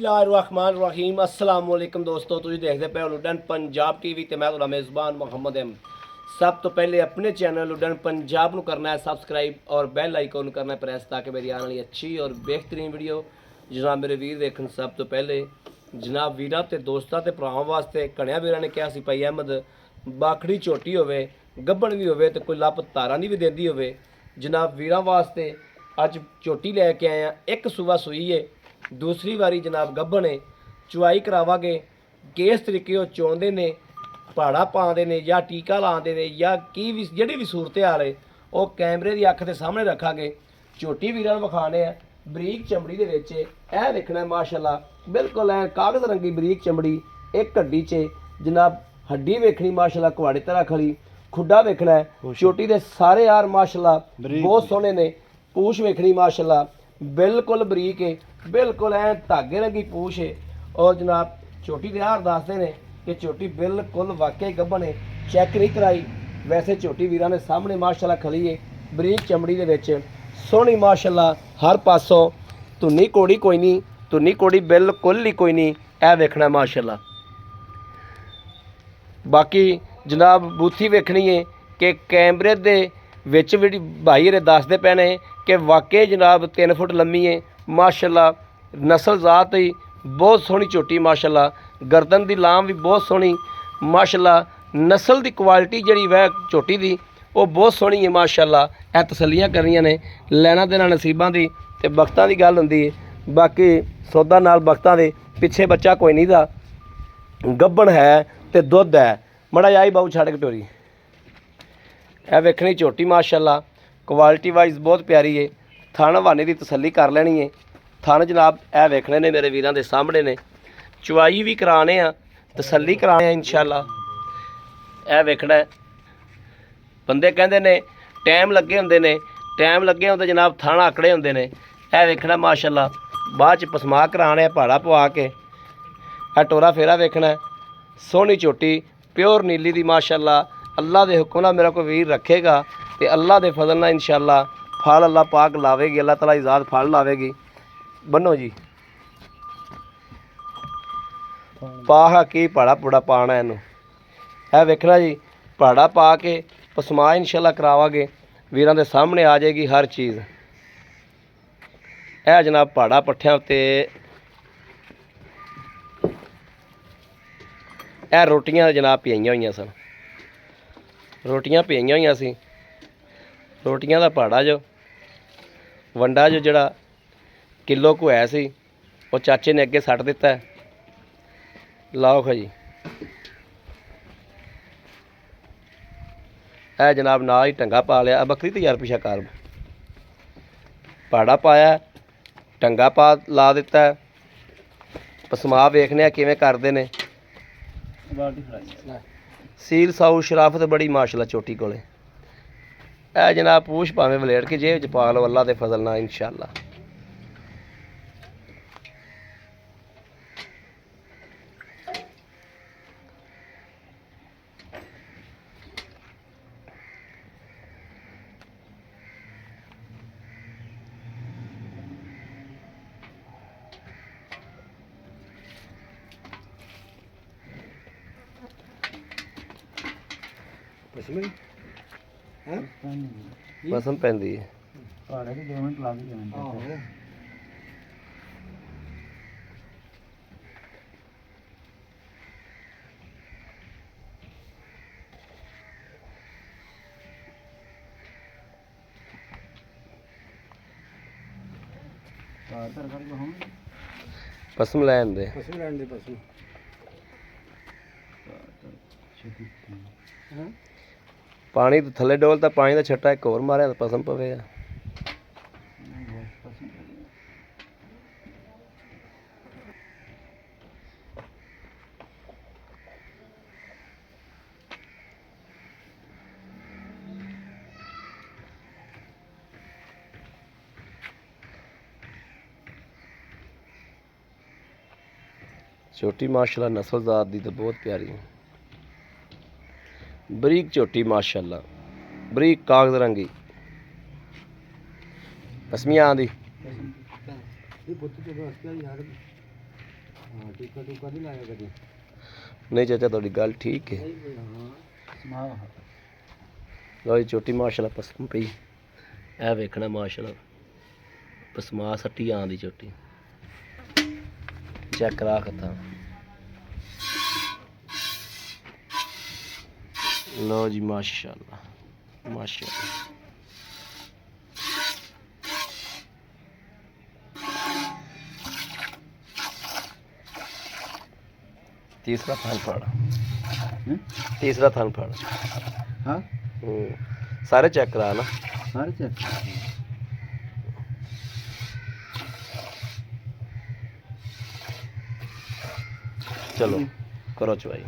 बिस्मिल्लाहिर्रहमानिर्रहीम अस्सलाम वालेकुम दोस्तों, तुसीं देखदे पे हो लुडन पंजाब टीवी ते मैं तुहाडा मेज़बान मोहम्मद अहमद। सब तो पहले अपने चैनल लुडन पंजाब नूं करना है सबसक्राइब और बैल आइकन नूं करना है प्रेस ताकि मेरी आने वाली अच्छी और बेहतरीन वीडियो जनाब मेरे वीर देखण। सब तो पहले जनाब वीरां ते दोस्तां ते भरावां वास्ते कणिया वीरां ने कहा सी भाई अहमद बाखड़ी झोटी होवे गब्बण भी होवे ते कोई लप तारा नहीं भी देंदी होवे। जनाब वीरां वास्ते अज झोटी लैके आए हैं, एक सूबा सूई है, दूसरी वारी जनाब गब्बण है। चुआई करावांगे किस तरीके वो चोंदे ने, पहाड़ा पाते हैं या टीका लाते हैं या की भी जिहड़ी भी सूरत हाल है वो कैमरे की अख के सामने रखांगे। झोटी वीरां नूं विखाने आ बरीक चमड़ी दे विच ऐ देखना माशाअल्लाह बिल्कुल ऐ कागज़ रंगी बरीक चमड़ी। एक हड्डी च जनाब हड्डी वेखनी माशाअल्लाह कुआड़े तरह खड़ी, खुड्डा वेखना है झोटी दे सारे यार माशाअल्लाह बहुत सोहने ने। पूछ वेखनी माशाअल्लाह बिल्कुल बरीक है, बिल्कुल ऐ धागे रंगी पूछ है। और जनाब झोटी दे यार दसदे ने कि झोटी बिल्कुल वाकई गब्बण है, चैक नहीं कराई। वैसे झोटी वीरां ने सामने माशाअल्लाह खली है बरीक चमड़ी दे विच सोहनी माशाअल्लाह हर पासों। धुन्नी कोड़ी कोई नहीं, धुन्नी कोड़ी बिल्कुल ही कोई नहीं, ऐ वेखना माशाअल्लाह। बाकी जनाब बूथी वेखनी है कि कैमरे दे विच भी भाई हरे दसदे पे ने कि वाकई जनाब 3 फुट लम्मी है माशाअल्लाह। नस्ल जात ही बहुत सोहनी झोटी माशाअल्लाह, गर्दन की लाम भी बहुत सोहनी माशाअल्लाह। नस्ल की क्वालिटी जी वह झोटी की वो बहुत सोहनी है माशाअल्लाह। यह तसलियां करनियां ने, लैना देना नसीबां की ते वक्तां की गल हुंदी है। बाकी सौदा नाल वक्तां दे पिछे बच्चा कोई नहीं दा, गब्बण है ते दुध है। मड़ा आई बाऊ छड़ कटोरी ए वेखनी झोटी माशाअल्लाह क्वालिटी वाइज बहुत प्यारी है। थन हवाने की तसल्ली कर लेनी है। थन जनाब ए वेखने ने मेरे वीरां दे सामने ने, चुआई भी कराने आ तसल्ली कराने आ इंशाअल्लाह। ए वेखना है बंदे कहंदे ने टाइम लगे हुंदे ने, टाइम लगे होंदे जनाब थन आकड़े हुंदे ने। ए वेखना माशाअल्लाह बाद च पसमा कराने पहाड़ा पवा के ए टोरा फेरा वेखना है। सोहनी झोटी प्योर नीली दी माशाअल्लाह। अल्लाह के हुक्म नाल मेरा कोई वीर रखेगा तो अल्लाह के फजल नाल इंशाअल्लाह फल अल्लाह पाक लावेगी, अल्लाह ताला इजाद फल लावेगी। बनो जी पाहा की पहाड़ा पूड़ा पाना इनू है वेखना जी। पहाड़ा पा के पसमा इंशाअल्लाह करावांगे, वीरां दे सामने आ जाएगी हर चीज़। है जनाब पहाड़ा पट्ठियां उत्ते ए रोटियां जनाब पियाइयां होइयां सन, रोटियां पियाइयां होइयां सी। रोटियां दा पहाड़ा जो वंडा जो जड़ा किलो को है सी वो चाचे ने अगे सट दिता है। लाओ खा जी है जनाब ना ही टंगा पा लिया। बकरी तो यार पिछा कार पहाड़ा पाया टंगा पा ला दिता है। पसमा वेखने किवें करदे ने। सील साऊ शराफत बड़ी माशाअल्लाह चोटी कोले। ए जनाब पूछ भावें वलेट के जेब च पा लो अल्लाह के फजल नाल इंशाअल्लाह। पसम पैंदी है पहाड़े के 2 मिनट लग जाते। पसम लैन दे पानी तो थले डोलता, पानी का छट्टा एक होर मारे तो पसम पवेगा। झोटी माशाअल्लाह नस्ल जात दी तो बहुत प्यारी है, बरीक झोटी माशाअल्लाह, बरीक कागज रंगी पसमियां आंदी। ਹਾਂ ਟਿੱਕਾ ਟੁੱਕਾ ਨਹੀਂ ਲਾਇਆ ਕਦੇ। ਨਹੀਂ ਚਾਚਾ ਤੁਹਾਡੀ ਗੱਲ ਠੀਕ ਹੈ। ਹਾਂ ਸਮਾ ਲਓ ਜੀ ਝੋਟੀ ਮਾਸ਼ਾਅੱਲਾ ਪਸਮ ਪਈ। ਇਹ ਵੇਖਣਾ ਮਾਸ਼ਾਅੱਲਾ ਪਸਮਾ ਸੱਟੀ ਆਂਦੀ ਝੋਟੀ ਚੈੱਕ ਕਰਾ ਖਤਾ। ਲਓ ਜੀ ਮਾਸ਼ਾਅੱਲਾ ਮਾਸ਼ਾਅੱਲਾ। तीसरा थान फाड़ तीसरा थान फाड़। हाँ सारे चेक करा ना सारे चेक। चलो करो चवाई।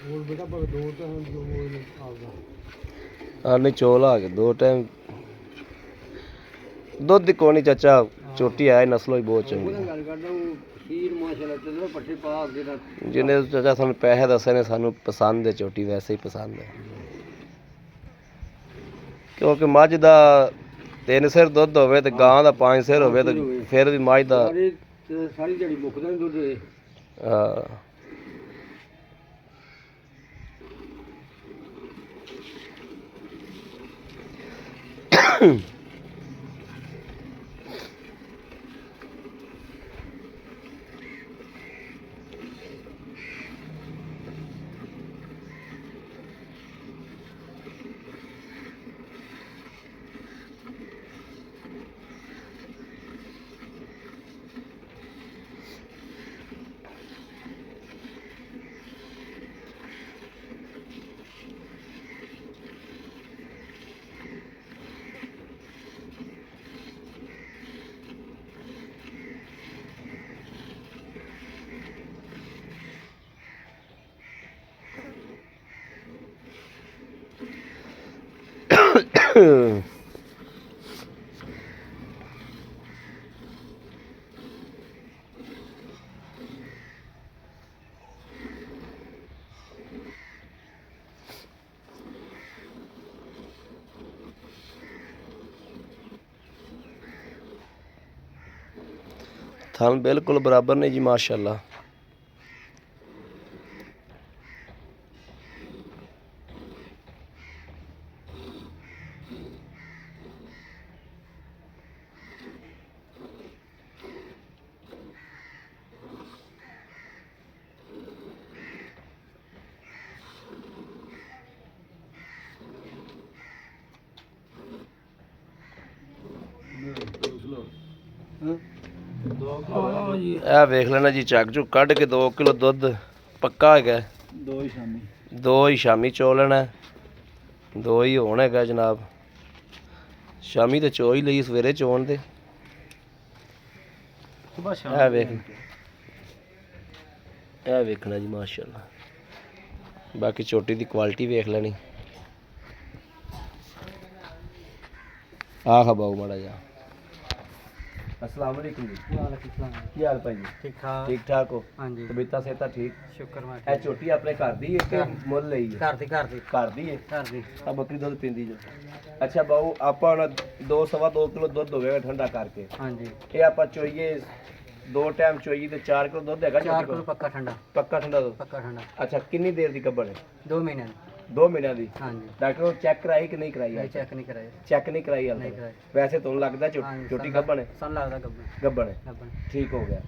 ਹੋਰ ਬੇਟਾ ਪਰ ਦੋ ਤਾਂ ਜੋ ਆਉਂਦਾ ਹਾਂ ਨਹੀਂ ਚੋਲ ਆ ਗਏ ਦੋ ਟਾਈਮ ਦੁੱਧ ਦੀ ਕੋਣੀ ਚਾਚਾ ਛੋਟੀ ਆਏ ਨਸਲੋਂ ਹੀ ਬਹੁਤ ਚੰਗੀ ਗੱਲ ਕਰਦਾ ਉਹ ਖੀਰ ਮਾਸ਼ਾਅੱਲਾ ਚੱਲਦਾ ਪੱਠੇ ਪਾ ਅੱਗੇ ਦਾ ਜਿਹਨੇ ਚਾਚਾ ਸਾਨੂੰ ਪੈਸੇ ਦੱਸੇ ਨੇ ਸਾਨੂੰ ਪਸੰਦ ਹੈ ਝੋਟੀ ਵੈਸੇ ਹੀ ਪਸੰਦ ਹੈ ਕਿਉਂਕਿ ਮੱਝ ਦਾ 3 ਸਿਰ ਦੁੱਧ ਹੋਵੇ ਤੇ ਗਾਂ ਦਾ 5 ਸਿਰ ਹੋਵੇ ਤੇ ਫਿਰ ਵੀ ਮੱਝ ਦਾ ਸਾਰੀ ਜਿਹੜੀ ਮੁੱਕਦਾ ਨਹੀਂ ਦੁੱਧ ਹਾਂ थान बिल्कुल बराबर ने जी माशाल्लाह ਇਹ ਵੇਖ ਲੈਣਾ ਜੀ ਚੱਕ ਚੁੱਕ ਕੱਢ ਕੇ 2 ਕਿਲੋ ਦੁੱਧ ਪੱਕਾ ਹੈਗਾ ਦੋ ਹੀ ਸ਼ਾਮੀ ਚੋ ਲੈਣਾ 2 ਹੀ ਹੋਣ ਹੈਗਾ ਜਨਾਬ ਸ਼ਾਮੀ ਤੇ ਚੋ ਹੀ ਲਈ ਸਵੇਰੇ ਚੋਣ ਦੇ ਇਹ ਵੇਖਣਾ ਜੀ ਮਾਸ਼ਾਅੱਲਾ ਬਾਕੀ ਛੋਟੀ ਦੀ ਕੁਆਲਿਟੀ ਵੇਖ ਲੈਣੀ ਆਹ ਬਾਉ ਮਾੜਾ ਜਾ अस्सलाम वालेकुम जी वालेकुम सलाम की हाल भाई जी ठीक ठाक हो हाँ जी तबीयत सेहत ठीक शुक्र मैं ਇਹ ਝੋਟੀ ਆਪਣੇ ਘਰ ਦੀ ਹੈ ਕਿ ਮੁੱਲ ਲਈ ਹੈ ਘਰ ਦੀ ਘਰ ਦੀ ਹੈ ਘਰ ਦੀ ਆ ਬੱਕਰੀ ਦੁੱਧ ਪੀਂਦੀ ਜੋ ਅੱਛਾ ਬਾਊ ਆਪਾਂ ਹੁਣ 2 ਕਿਲੋ ਦੁੱਧ ਹੋਵੇਗਾ ਠੰਡਾ ਕਰਕੇ हाँ जी ਇਹ ਆਪਾਂ ਚੋਈਏ 2 ਟਾਈਮ ਚੋਈਏ ਤੇ 4 ਕਿਲੋ ਦੁੱਧ ਹੈਗਾ 4 किलो पक्का ठंडा ਪੱਕਾ ਠੰਡਾ ਦੁੱਧ पक्का ठंडा ਅੱਛਾ ਕਿੰਨੀ ਦੇਰ ਦੀ ਗੱਭਣ ਹੈ 2 महीने 2 ਮਹੀਨਿਆਂ ਦੀ हाँ जी ਡਾਕਟਰ ਨੂੰ ਚੈੱਕ ਕਰਾਈ ਕਿ ਨਹੀਂ ਕਰਾਈ नहीं चेक नहीं कराया ਚੈੱਕ ਨਹੀਂ ਕਰਾਈ ਹਾਲੇ नहीं कराया ਵੈਸੇ ਤੁਹਾਨੂੰ ਲੱਗਦਾ हाँ जी, ਛੋਟੀ सन ਗੱਭਣ ਹੈ सन लगता गब्बन ਗੱਭਣ ਹੈ गब्बन ਠੀਕ ਹੋ ਗਿਆ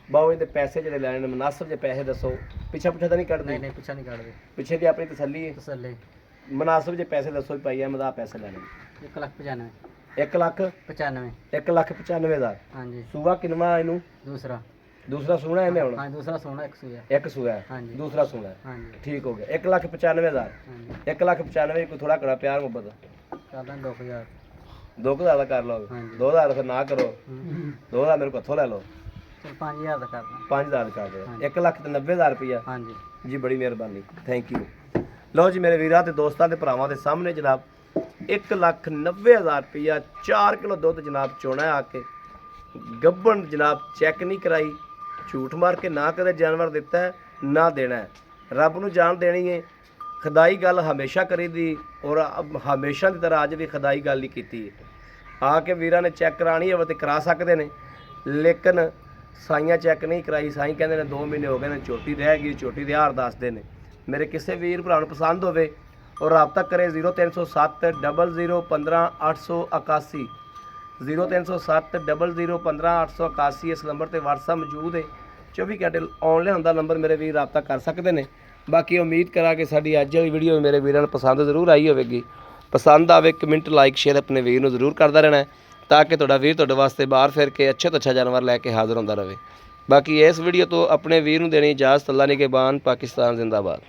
ਬਾਓ ਇਹਦੇ ਪੈਸੇ ਜਿਹੜੇ ਲੈਣੇ ਨੇ ਮੁਨਾਸਬ ਜੇ ਪੈਸੇ ਦੱਸੋ, ਪਿੱਛਾ ਪੁੱਛਾ ਤਾਂ ਨਹੀਂ ਕੱਢਦੇ? ਨਹੀਂ ਪਿੱਛਾ ਨਹੀਂ ਕੱਢਦੇ, ਪਿੱਛੇ ਦੀ ਆਪਣੀ ਤਸੱਲੀ ਹੈ। ਤਸੱਲੀ। ਮੁਨਾਸਬ ਜੇ ਪੈਸੇ ਦੱਸੋ ਵੀ ਭਾਈ ਮੈਂ ਆਹ ਪੈਸੇ ਲੈਣੇ 1,95,000 1 ਲੱਖ 95। 1,95,000। ਹਾਂਜੀ। ਸੂਆ ਕਿੰਨਵਾ ਇਹਨੂੰ? ਦੂਸਰਾ। ਦੂਸਰਾ ਸੂਣਾ ਇਹਨੇ ਹੁਣ? ਹਾਂ ਦੂਸਰਾ ਸੋਨਾ, ਇੱਕ ਸੂਆ। ਇੱਕ ਸੂਆ ਹੈ, ਹਾਂਜੀ। ਦੂਸਰਾ ਸੂਣਾ ਹੈ। ਹਾਂਜੀ। ਠੀਕ ਹੋ ਗਿਆ। 1,95,000। ਹਾਂਜੀ। 1,95,000 ਕੋਈ ਥੋੜਾ ਘੜਾ ਪਿਆਰ ਮੁਹੱਬਤ ਕਰਦਾ 2000। 2,000 ਦਾ ਕਰ ਲਓ। ਹਾਂਜੀ। 2,000 ਫਿਰ ਨਾ ਕਰੋ, 2,000 ਮੇਰੇ ਕੋਲ ਇੱਥੋਂ ਲੈ ਲਓ। ਚਲ 5000 ਦਾ ਕਰਦਾ। 5,000 ਕਰ ਦਿਓ। 1,90,000 ਰੁਪਇਆ। ਹਾਂਜੀ ਜੀ ਬੜੀ ਮਿਹਰਬਾਨੀ, ਥੈਂਕ ਯੂ। ਲਓ ਜੀ ਮੇਰੇ ਵੀਰਾਂ ਤੇ ਦੋਸਤਾਂ ਤੇ ਭਰਾਵਾਂ ਦੇ ਸਾਹਮਣੇ ਜਨਾਬ 1,90,000 ਰੁਪਇਆ 4 ਕਿਲੋ ਦੁੱਧ ਜਨਾਬ ਚੋਣਾ ਆ ਕੇ ਗੱਭਣ ਜਨਾਬ ਚੈੱਕ ਨਹੀਂ ਕਰਾਈ, ਝੂਠ ਮਾਰ ਕੇ ਨਾ ਕਦੇ ਜਾਨਵਰ ਦਿੱਤਾ ਹੈ, ਨਾ ਦੇਣਾ ਹੈ। ਰੱਬ ਨੂੰ ਜਾਨ ਦੇਣੀ ਹੈ। ਖੁਦਾਈ ਗੱਲ ਹਮੇਸ਼ਾ ਕਰੀਦੀ ਔਰ ਹਮੇਸ਼ਾ ਦੀ ਤਰ੍ਹਾਂ ਅੱਜ ਵੀ ਖੁਦਾਈ ਗੱਲ ਹੀ ਕੀਤੀ ਹੈ। ਆ ਕੇ ਵੀਰਾਂ ਨੇ ਚੈੱਕ ਕਰਾਣੀ ਹੋਵੇ ਤੇ ਕਰਾ ਸਕਦੇ ਨੇ, ਲੇਕਿਨ ਸਾਈਆਂ ਚੈੱਕ ਨਹੀਂ ਕਰਾਈ। ਸਾਈ ਕਹਿੰਦੇ ਨੇ 2 ਮਹੀਨੇ ਹੋ ਗਏ ਨੇ, ਝੋਟੀ ਰਹਿ ਗਈ, ਝੋਟੀ ਦੇ ਹਾਰ ਦੱਸਦੇ ਨੇ। ਮੇਰੇ ਕਿਸੇ ਵੀਰ ਭਰਾ ਨੂੰ ਪਸੰਦ ਹੋਵੇ ਔਰ ਰਾਬਤਾ ਕਰੇ 0307 00 15 881 0307 00 15 881। ਇਸ ਨੰਬਰ ਤੇ WhatsApp ਮੌਜੂਦ ਹੈ। 24 ਘੰਟੇ ਆਨਲਾਈਨ ਹੁੰਦਾ ਨੰਬਰ, ਮੇਰੇ ਵੀਰ ਰਾਬਤਾ ਕਰ ਸਕਦੇ ਨੇ। ਬਾਕੀ ਉਮੀਦ ਕਰਾਂ ਕਿ ਸਾਡੀ ਅੱਜ ਵਾਲੀ ਵੀਡੀਓ ਮੇਰੇ ਵੀਰਾਂ ਨੂੰ ਪਸੰਦ ਜ਼ਰੂਰ ਆਈ ਹੋਵੇਗੀ। ਪਸੰਦ ਆਵੇ ਕਮੈਂਟ ਲਾਈਕ ਸ਼ੇਅਰ ਆਪਣੇ ਵੀਰ ਨੂੰ ਜ਼ਰੂਰ ਕਰਦਾ ਰਹਿਣਾ ਤਾਂ ਕਿ ਤੁਹਾਡਾ ਵੀਰ ਤੁਹਾਡੇ ਵਾਸਤੇ ਬਾਹਰ ਫਿਰ ਕੇ ਅੱਛੇ ਤੋਂ ਅੱਛਾ ਜਾਨਵਰ ਲੈ ਕੇ ਹਾਜ਼ਰ ਹੁੰਦਾ ਰਹੇ। ਬਾਕੀ ਇਸ ਵੀਡੀਓ ਤੋਂ ਆਪਣੇ ਵੀਰ ਨੂੰ ਦੇਣੀ ਇਜਾਜ਼ਤ। ਅੱਲਾ ਨਿਗਹਿਬਾਨ, ਪਾਕਿਸਤਾਨ ਜ਼ਿੰਦਾਬਾਦ।